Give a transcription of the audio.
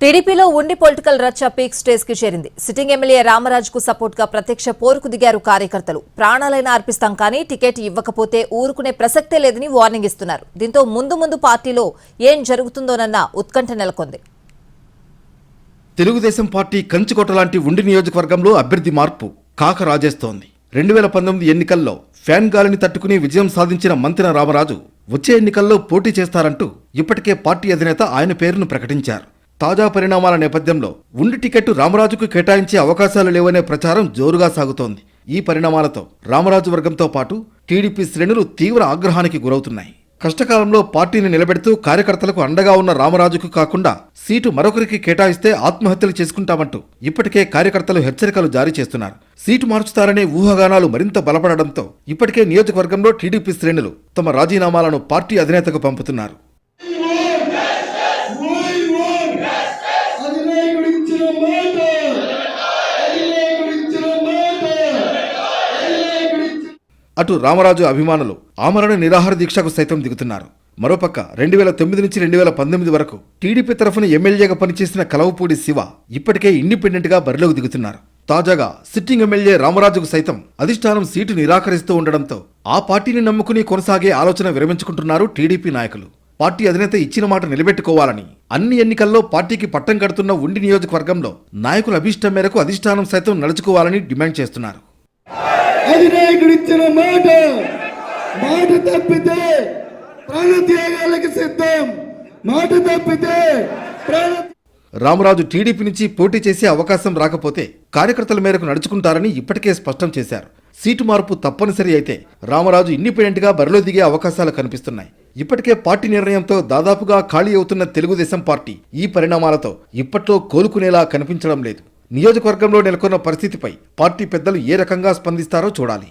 టీడీపీలో ఉండి పొలిటికల్ రచ్చ పీక్ స్టేజ్ కి చేరింది. సిట్టింగ్ ఎమ్మెల్యే రామరాజుకు సపోర్ట్ గా ప్రత్యక్ష పోరుకు దిగారు కార్యకర్తలు. ప్రాణాలైనా అర్పిస్తాం కానీ టికెట్ ఇవ్వకపోతే ఊరుకునే ప్రసక్తే లేదని వార్నింగ్ ఇస్తున్నారు. దీంతో ముందు పార్టీలో ఏం జరుగుతుందోనన్న ఉత్కంఠ నెలకొంది. తెలుగుదేశం పార్టీ కంచుకోట లాంటి ఉండి నియోజకవర్గంలో అభ్యర్థి మార్పు కాక రాజేస్తోంది. 2019 ఎన్నికల్లో ఫ్యాన్ గాలిని తట్టుకుని విజయం సాధించిన మంతెన రామరాజు వచ్చే ఎన్నికల్లో పోటీ చేస్తారంటూ ఇప్పటికే పార్టీ అధినేత ఆయన పేరును ప్రకటించారు. తాజా పరిణామాల నేపథ్యంలో ఉండి టికెట్ రామరాజుకు కేటాయించే అవకాశాలు లేవనే ప్రచారం జోరుగా సాగుతోంది. ఈ పరిణామాలతో రామరాజు వర్గంతో పాటు టీడీపీ శ్రేణులు తీవ్ర ఆగ్రహానికి గురవుతున్నాయి. కష్టకాలంలో పార్టీని నిలబెడుతూ కార్యకర్తలకు అండగా ఉన్న రామరాజుకు కాకుండా సీటు మరొకరికి కేటాయిస్తే ఆత్మహత్యలు చేసుకుంటామంటూ ఇప్పటికే కార్యకర్తలు హెచ్చరికలు జారీ చేస్తున్నారు. సీటు మార్చుతారనే ఊహాగానాలు మరింత బలపడడంతో ఇప్పటికే నియోజకవర్గంలో టీడీపీ శ్రేణులు తమ రాజీనామాలను పార్టీ అధినేతకు పంపుతున్నారు. అటు రామరాజు అభిమానులు ఆమరణ నిరాహార దీక్షకు సైతం దిగుతున్నారు. మరోపక్క 2009 నుంచి 2019 వరకు టీడీపీ తరఫున ఎమ్మెల్యేగా పనిచేసిన కలవపూడి శివ ఇప్పటికే ఇండిపెండెంట్ గా బరిలోకి దిగుతున్నారు. తాజాగా సిట్టింగ్ ఎమ్మెల్యే రామరాజుకు సైతం అధిష్టానం సీటు నిరాకరిస్తూ ఉండడంతో ఆ పార్టీని నమ్ముకుని కొనసాగే ఆలోచన విరమించుకుంటున్నారు టీడీపీ నాయకులు. పార్టీ అధినేత ఇచ్చిన మాట నిలబెట్టుకోవాలని అన్ని ఎన్నికల్లో పార్టీకి పట్టం కడుతున్న ఉండి నియోజకవర్గంలో నాయకుల అభిష్టం మేరకు అధిష్టానం సైతం నడుచుకోవాలని డిమాండ్ చేస్తున్నారు. అధినాయకుడిచ్చిన మాట తప్పితే ప్రాణత్యాగాలకు సిద్ధం. మాట తప్పితే రామరాజు టీడీపీ నుంచి పోటీ చేసే అవకాశం రాకపోతే కార్యకర్తల మేరకు నడుచుకుంటారని ఇప్పటికే స్పష్టం చేశారు. సీటు మార్పు తప్పనిసరి అయితే రామరాజు ఇండిపెండెంట్ గా బరిలో దిగే అవకాశాలు కనిపిస్తున్నాయి. ఇప్పటికే పార్టీ నిర్ణయంతో దాదాపుగా ఖాళీ అవుతున్న తెలుగుదేశం పార్టీ ఈ పరిణామాలతో ఇప్పట్లో కోలుకునేలా కనిపించడం లేదు. నియోజకవర్గంలో నెలకొన్న పరిస్థితిపై పార్టీ పెద్దలు ఏ రకంగా స్పందిస్తారో చూడాలి.